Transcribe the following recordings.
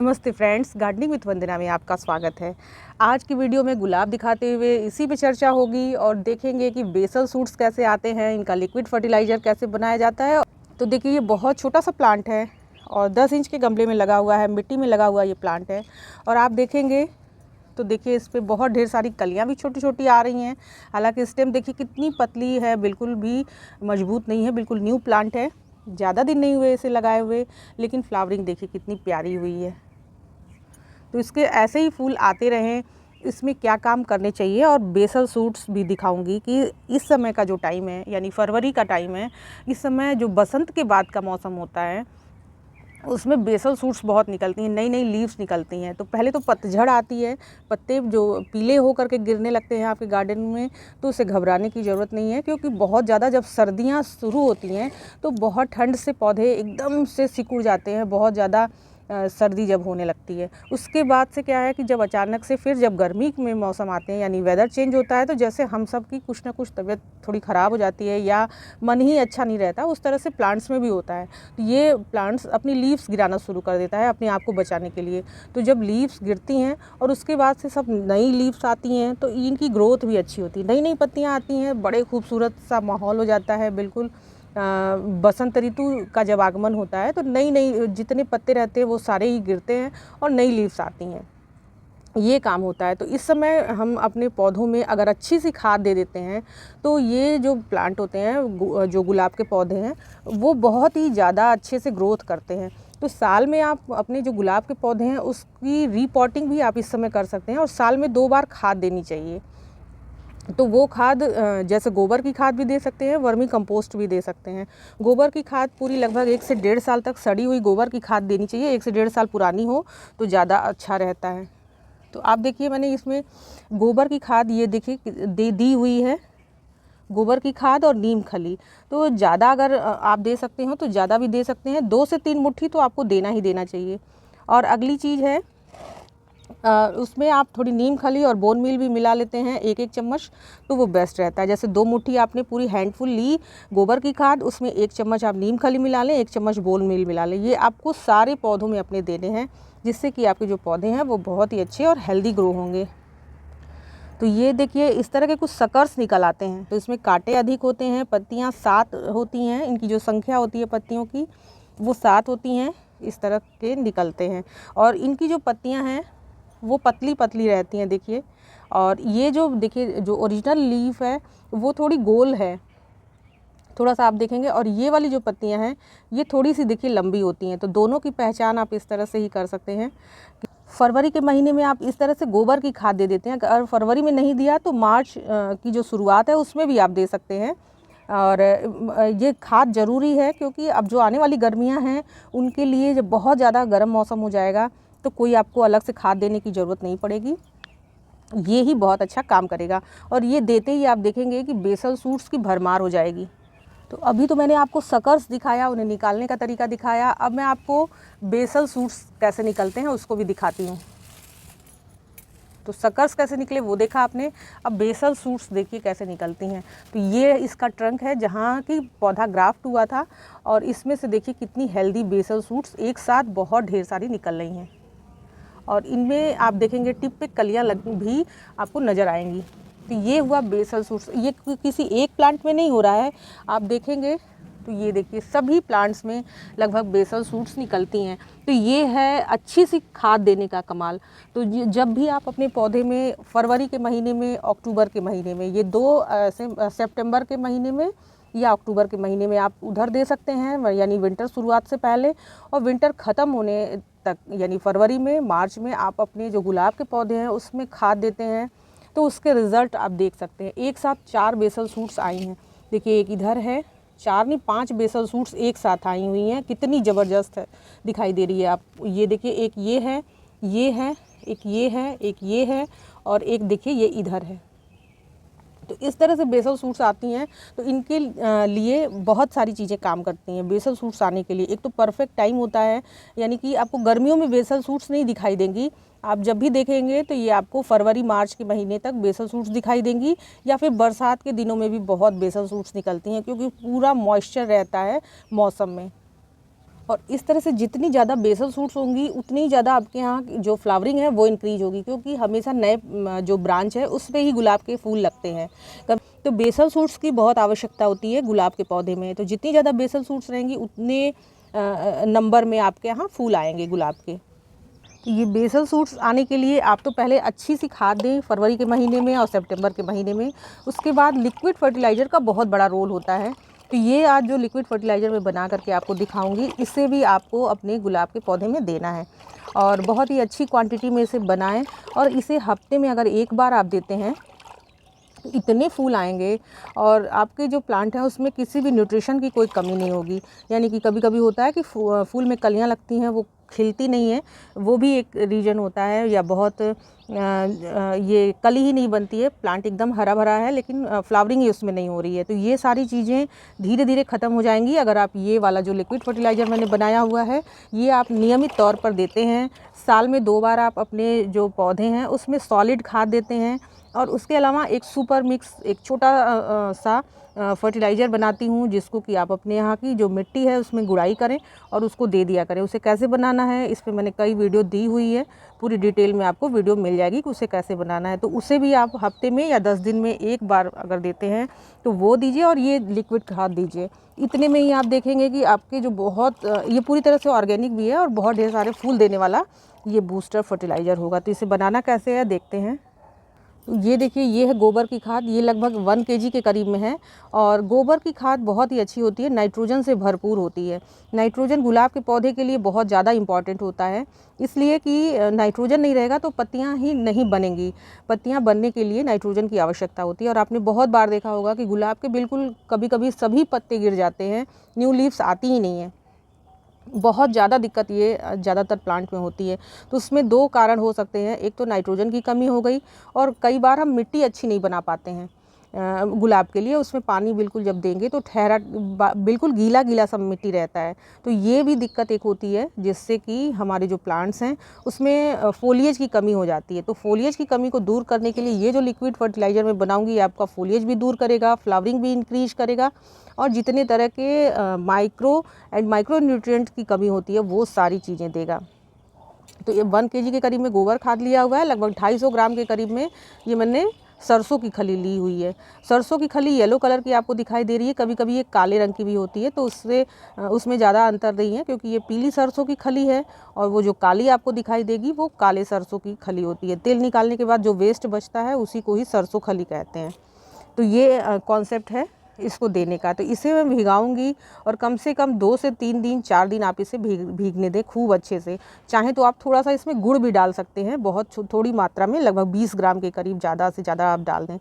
नमस्ते friends, gardening with वंदना में आपका स्वागत है। आज की वीडियो में गुलाब दिखाते हुए इसी पे चर्चा होगी और देखेंगे कि बेसल सूट्स कैसे आते हैं, इनका लिक्विड फर्टिलाइज़र कैसे बनाया जाता है। तो देखिए, ये बहुत छोटा सा प्लांट है और 10 इंच के गमले में लगा हुआ है, मिट्टी में लगा हुआ ये प्लांट है। और आप देखेंगे तो देखिए इस पर बहुत ढेर सारी कलियाँ भी छोटी छोटी आ रही हैं। हालाँकि स्टेम देखिए कितनी पतली है, बिल्कुल भी मजबूत नहीं है, बिल्कुल न्यू प्लांट है। ज़्यादा दिन नहीं हुए इसे लगाए हुए, लेकिन फ्लावरिंग देखिए कितनी प्यारी हुई है। तो इसके ऐसे ही फूल आते रहें, इसमें क्या काम करने चाहिए और बेसल सूट्स भी दिखाऊंगी कि इस समय का जो टाइम है, यानी फरवरी का टाइम है, इस समय जो बसंत के बाद का मौसम होता है उसमें बेसल सूट्स बहुत निकलती हैं, नई नई लीव्स निकलती हैं। तो पहले तो पतझड़ आती है, पत्ते जो पीले हो करके गिरने लगते हैं आपके गार्डन में, तो उसे घबराने की ज़रूरत नहीं है, क्योंकि बहुत ज़्यादा जब सर्दियाँ शुरू होती हैं तो बहुत ठंड से पौधे एकदम से सिकुड़ जाते हैं, बहुत ज़्यादा सर्दी जब होने लगती है। उसके बाद से क्या है कि जब अचानक से फिर जब गर्मी में मौसम आते हैं, यानी वेदर चेंज होता है, तो जैसे हम सब की कुछ ना कुछ तबीयत थोड़ी ख़राब हो जाती है या मन ही अच्छा नहीं रहता, उस तरह से प्लांट्स में भी होता है। तो ये प्लांट्स अपनी लीव्स गिराना शुरू कर देता है अपने आप को बचाने के लिए। तो जब लीव्स गिरती हैं और उसके बाद से सब नई लीव्स आती हैं, तो इनकी ग्रोथ भी अच्छी होती है, नई नई पत्तियाँ आती हैं, बड़े खूबसूरत सा माहौल हो जाता है। बिल्कुल बसंत ऋतु का जब आगमन होता है तो नई नई जितने पत्ते रहते हैं वो सारे ही गिरते हैं और नई लीव्स आती हैं, ये काम होता है। तो इस समय हम अपने पौधों में अगर अच्छी सी खाद दे देते हैं तो ये जो प्लांट होते हैं, जो गुलाब के पौधे हैं, वो बहुत ही ज़्यादा अच्छे से ग्रोथ करते हैं। तो साल में आप अपने जो गुलाब के पौधे हैं उसकी रीपॉटिंग भी आप इस समय कर सकते हैं और साल में 2 बार खाद देनी चाहिए। तो वो खाद जैसे गोबर की खाद भी दे सकते हैं, वर्मी कंपोस्ट भी दे सकते हैं। गोबर की खाद पूरी लगभग 1 से 1.5 साल तक सड़ी हुई गोबर की खाद देनी चाहिए, 1 से 1.5 साल पुरानी हो तो ज़्यादा अच्छा रहता है। तो आप देखिए मैंने इसमें गोबर की खाद ये देखिए दी हुई है, गोबर की खाद और नीम खली। तो ज़्यादा अगर आप दे सकते हो तो ज़्यादा भी दे सकते हैं, 2 से 3 मुट्ठी तो आपको देना ही देना चाहिए। और अगली चीज़ है, उसमें आप थोड़ी नीम खली और बोन मील भी मिला लेते हैं 1-1 चम्मच, तो वो बेस्ट रहता है। जैसे 2 मुट्ठी आपने पूरी हैंडफुल ली गोबर की खाद, उसमें 1 चम्मच आप नीम खली मिला लें, 1 चम्मच बोन मील मिला लें। ये आपको सारे पौधों में अपने देने हैं, जिससे कि आपके जो पौधे हैं वो बहुत ही अच्छे और हेल्दी ग्रो होंगे। तो ये देखिए इस तरह के कुछ सकर्स निकल आते हैं, तो इसमें कांटे अधिक होते हैं, पत्तियाँ 7 होती हैं, इनकी जो संख्या होती है पत्तियों की वो 7 होती हैं, इस तरह के निकलते हैं। और इनकी जो पत्तियाँ हैं वो पतली पतली रहती हैं देखिए। और ये जो देखिए जो ओरिजिनल लीफ है वो थोड़ी गोल है, थोड़ा सा आप देखेंगे। और ये वाली जो पत्तियां हैं ये थोड़ी सी देखिए लंबी होती हैं। तो दोनों की पहचान आप इस तरह से ही कर सकते हैं। फरवरी के महीने में आप इस तरह से गोबर की खाद दे देते हैं। अगर फरवरी में नहीं दिया तो मार्च की जो शुरुआत है उसमें भी आप दे सकते हैं। और ये खाद ज़रूरी है, क्योंकि अब जो आने वाली गर्मियां हैं उनके लिए जब बहुत ज़्यादा गर्म मौसम हो जाएगा तो कोई आपको अलग से खाद देने की ज़रूरत नहीं पड़ेगी, ये ही बहुत अच्छा काम करेगा। और ये देते ही आप देखेंगे कि बेसल सूट्स की भरमार हो जाएगी। तो अभी तो मैंने आपको सकर्स दिखाया, उन्हें निकालने का तरीका दिखाया, अब मैं आपको बेसल सूट्स कैसे निकलते हैं उसको भी दिखाती हूँ। तो सकर्स कैसे निकले वो देखा आपने, अब बेसल सूट्स देखिए कैसे निकलती हैं। तो ये इसका ट्रंक है जहाँ की पौधा ग्राफ्ट हुआ था, और इसमें से देखिए कितनी हेल्दी बेसल सूट्स एक साथ बहुत ढेर सारी निकल रही हैं। और इनमें आप देखेंगे टिप पे कलियाँ भी आपको नज़र आएंगी। तो ये हुआ बेसल सूट्स। ये किसी एक प्लांट में नहीं हो रहा है, आप देखेंगे तो ये देखिए सभी प्लांट्स में लगभग बेसल सूट्स निकलती हैं। तो ये है अच्छी सी खाद देने का कमाल। तो जब भी आप अपने पौधे में फरवरी के महीने में, अक्टूबर के महीने में, ये 2 सितंबर के महीने में या अक्टूबर के महीने में आप उधर दे सकते हैं, यानी विंटर शुरुआत से पहले, और विंटर ख़त्म होने तक यानी फरवरी में, मार्च में आप अपने जो गुलाब के पौधे हैं उसमें खाद देते हैं, तो उसके रिज़ल्ट आप देख सकते हैं। एक साथ 4 बेसल सूट्स आई हैं, देखिए एक इधर है, 4 नहीं 5 बेसल सूट्स एक साथ आई हुई हैं, कितनी ज़बरदस्त है दिखाई दे रही है आप। ये देखिए एक ये है, ये है, एक ये है, एक ये है, और एक देखिए ये इधर है। तो इस तरह से बेसल सूट्स आती हैं। तो इनके लिए बहुत सारी चीज़ें काम करती हैं बेसल सूट्स आने के लिए। एक तो परफेक्ट टाइम होता है, यानी कि आपको गर्मियों में बेसल सूट्स नहीं दिखाई देंगी, आप जब भी देखेंगे तो ये आपको फरवरी मार्च के महीने तक बेसल सूट्स दिखाई देंगी, या फिर बरसात के दिनों में भी बहुत बेसल सूट्स निकलती हैं, क्योंकि पूरा मॉइस्चर रहता है मौसम में। और इस तरह से जितनी ज़्यादा बेसल सूट्स होंगी उतनी ज़्यादा आपके यहाँ जो फ्लावरिंग है वो इंक्रीज होगी, क्योंकि हमेशा नए जो ब्रांच है उस पर ही गुलाब के फूल लगते हैं। तो बेसल सूट्स की बहुत आवश्यकता होती है गुलाब के पौधे में। तो जितनी ज़्यादा बेसल सूट्स रहेंगी उतने नंबर में आपके यहाँ फूल आएंगे गुलाब के। तो ये बेसल सूट्स आने के लिए आप तो पहले अच्छी सी खाद दें फरवरी के महीने में और सितंबर के महीने में। उसके बाद लिक्विड फर्टिलाइज़र का बहुत बड़ा रोल होता है। तो ये आज जो लिक्विड फर्टिलाइज़र मैं बना करके आपको दिखाऊंगी, इससे भी आपको अपने गुलाब के पौधे में देना है और बहुत ही अच्छी क्वांटिटी में इसे बनाएं। और इसे हफ्ते में अगर एक बार आप देते हैं तो इतने फूल आएंगे और आपके जो प्लांट हैं उसमें किसी भी न्यूट्रिशन की कोई कमी नहीं होगी। यानी कि कभी कभी होता है कि फूल में कलियां लगती हैं, वो खिलती नहीं है, वो भी एक रीज़न होता है। या बहुत ये कली ही नहीं बनती है, प्लांट एकदम हरा भरा है लेकिन फ्लावरिंग ही उसमें नहीं हो रही है। तो ये सारी चीज़ें धीरे धीरे ख़त्म हो जाएंगी अगर आप ये वाला जो लिक्विड फर्टिलाइज़र मैंने बनाया हुआ है ये आप नियमित तौर पर देते हैं। साल में 2 बार आप अपने जो पौधे हैं उसमें सॉलिड खाद देते हैं। और उसके अलावा एक सुपर मिक्स, एक छोटा सा फर्टिलाइज़र बनाती हूँ जिसको कि आप अपने यहाँ की जो मिट्टी है उसमें गुड़ाई करें और उसको दे दिया करें। उसे कैसे बनाना है इस पे मैंने कई वीडियो दी हुई है, पूरी डिटेल में आपको वीडियो मिल जाएगी कि उसे कैसे बनाना है। तो उसे भी आप हफ्ते में या 10 दिन में एक बार अगर देते हैं तो वो दीजिए और ये लिक्विड खाद दीजिए। इतने में ही आप देखेंगे कि आपके जो बहुत ये पूरी तरह से ऑर्गेनिक भी है और बहुत ढेर सारे फूल देने वाला ये बूस्टर फर्टिलाइज़र होगा। तो इसे बनाना कैसे है देखते हैं। ये देखिए, ये है गोबर की खाद, ये लगभग 1 kg के करीब में है। और गोबर की खाद बहुत ही अच्छी होती है, नाइट्रोजन से भरपूर होती है। नाइट्रोजन गुलाब के पौधे के लिए बहुत ज़्यादा इम्पॉर्टेंट होता है, इसलिए कि नाइट्रोजन नहीं रहेगा तो पत्तियां ही नहीं बनेंगी। पत्तियां बनने के लिए नाइट्रोजन की आवश्यकता होती है। और आपने बहुत बार देखा होगा कि गुलाब के बिल्कुल कभी कभी सभी पत्ते गिर जाते हैं, न्यू लीव्स आती ही नहीं है। बहुत ज़्यादा दिक्कत ये ज़्यादातर प्लांट में होती है। तो उसमें 2 कारण हो सकते हैं, एक तो नाइट्रोजन की कमी हो गई और कई बार हम मिट्टी अच्छी नहीं बना पाते हैं गुलाब के लिए। उसमें पानी बिल्कुल जब देंगे तो ठहरा बिल्कुल गीला गीला सा मिट्टी रहता है। तो ये भी दिक्कत एक होती है जिससे कि हमारे जो प्लांट्स हैं उसमें फोलिएज की कमी हो जाती है। तो फोलिएज की कमी को दूर करने के लिए ये जो लिक्विड फर्टिलाइज़र मैं बनाऊंगी ये आपका फोलिएज भी दूर करेगा, फ्लावरिंग भी इंक्रीज करेगा और जितने तरह के माइक्रो न्यूट्रिएंट्स की कमी होती है वो सारी चीज़ें देगा। तो ये 1 kg के करीब में गोबर खाद लिया हुआ है, लगभग 250 ग्राम के करीब में ये मैंने सरसों की खली ली हुई है। सरसों की खली येलो कलर की आपको दिखाई दे रही है, कभी कभी ये काले रंग की भी होती है, तो उसमें ज़्यादा अंतर नहीं है क्योंकि ये पीली सरसों की खली है और वो जो काली आपको दिखाई देगी वो काले सरसों की खली होती है। तेल निकालने के बाद जो वेस्ट बचता है उसी को ही सरसों खली कहते हैं। तो ये कॉन्सेप्ट है इसको देने का। तो इसे मैं भिगाऊंगी और कम से कम 2 से 3 दिन 4 दिन आप इसे भीगने दें खूब अच्छे से। चाहे तो आप थोड़ा सा इसमें गुड़ भी डाल सकते हैं, बहुत थोड़ी मात्रा में, लगभग 20 ग्राम के करीब, ज़्यादा से ज़्यादा आप डाल दें।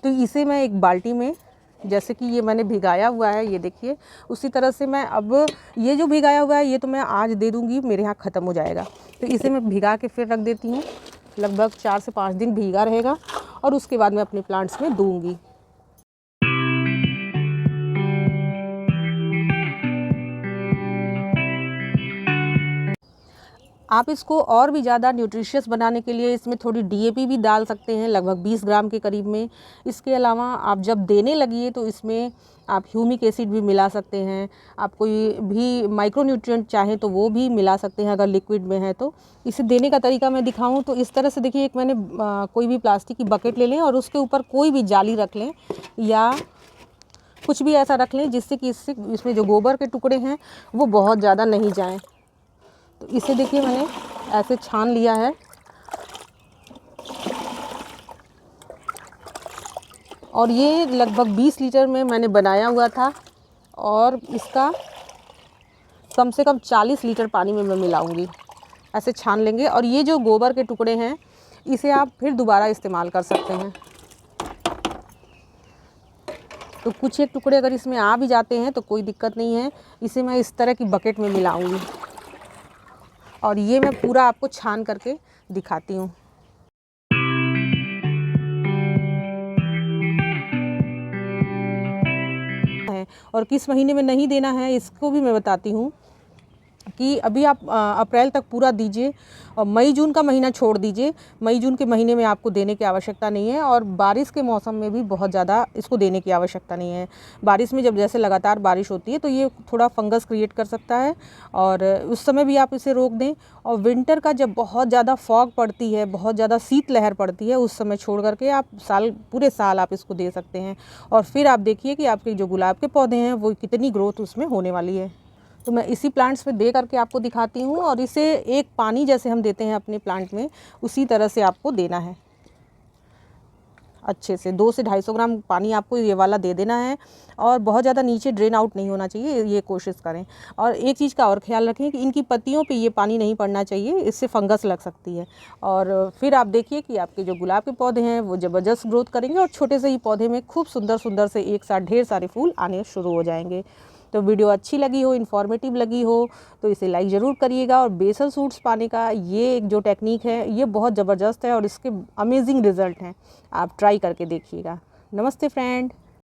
तो इसे मैं एक बाल्टी में, जैसे कि ये मैंने भिगाया हुआ है ये देखिए, उसी तरह से मैं अब ये जो भिगाया हुआ है ये तो मैं आज दे दूँगी, मेरे यहाँ ख़त्म हो जाएगा। तो इसे मैं भिगा के फिर रख देती हूँ, लगभग 4 से 5 दिन भीगा रहेगा और उसके बाद मैं अपने प्लांट्स में दूँगी। आप इसको और भी ज़्यादा न्यूट्रिशियस बनाने के लिए इसमें थोड़ी DAP भी डाल सकते हैं, लगभग 20 ग्राम के करीब में। इसके अलावा आप जब देने लगिए तो इसमें आप ह्यूमिक एसिड भी मिला सकते हैं। आप कोई भी माइक्रो न्यूट्रिएंट चाहें तो वो भी मिला सकते हैं अगर लिक्विड में है तो। इसे देने का तरीका मैं दिखाऊं तो इस तरह से देखिए, एक मैंने कोई भी प्लास्टिक की बकेट ले लें और उसके ऊपर कोई भी जाली रख लें या कुछ भी ऐसा रख लें जिससे कि इसमें जो गोबर के टुकड़े हैं वो बहुत ज़्यादा नहीं जाएँ। तो इसे देखिए मैंने ऐसे छान लिया है और ये लगभग 20 लीटर में मैंने बनाया हुआ था और इसका कम से कम 40 लीटर पानी में मैं मिलाऊंगी। ऐसे छान लेंगे और ये जो गोबर के टुकड़े हैं इसे आप फिर दोबारा इस्तेमाल कर सकते हैं। तो कुछ एक टुकड़े अगर इसमें आ भी जाते हैं तो कोई दिक्कत नहीं है। इसे मैं इस तरह की बकेट में मिलाऊंगी और ये मैं पूरा आपको छान करके दिखाती हूँ। और किस महीने में नहीं देना है इसको भी मैं बताती हूँ। कि अभी आप अप्रैल तक पूरा दीजिए और मई जून का महीना छोड़ दीजिए। मई जून के महीने में आपको देने की आवश्यकता नहीं है और बारिश के मौसम में भी बहुत ज़्यादा इसको देने की आवश्यकता नहीं है। बारिश में जब जैसे लगातार बारिश होती है तो ये थोड़ा फंगस क्रिएट कर सकता है और उस समय भी आप इसे रोक दें। और विंटर का जब बहुत ज़्यादा फॉग पड़ती है, बहुत ज़्यादा शीतलहर पड़ती है, उस समय छोड़ करके आप पूरे साल आप इसको दे सकते हैं। और फिर आप देखिए कि आपके जो गुलाब के पौधे हैं वो कितनी ग्रोथ उसमें होने वाली है। तो मैं इसी प्लांट्स में दे करके आपको दिखाती हूँ और इसे एक पानी जैसे हम देते हैं अपने प्लांट में, उसी तरह से आपको देना है। अच्छे से 200 से 250 ग्राम पानी आपको ये वाला दे देना है और बहुत ज़्यादा नीचे ड्रेन आउट नहीं होना चाहिए, ये कोशिश करें। और एक चीज़ का और ख्याल रखें कि इनकी पत्तियों पे ये पानी नहीं पड़ना चाहिए, इससे फंगस लग सकती है। और फिर आप देखिए कि आपके जो गुलाब के पौधे हैं वो ज़बरदस्त ग्रोथ करेंगे और छोटे से ही पौधे में खूब सुंदर सुंदर से एक साथ ढेर सारे फूल आने शुरू हो जाएंगे। तो वीडियो अच्छी लगी हो, इन्फॉर्मेटिव लगी हो तो इसे लाइक ज़रूर करिएगा। और बेसल सूट्स पाने का ये जो टेक्निक है ये बहुत ज़बरदस्त है और इसके अमेजिंग रिज़ल्ट हैं, आप ट्राई करके देखिएगा। नमस्ते फ्रेंड।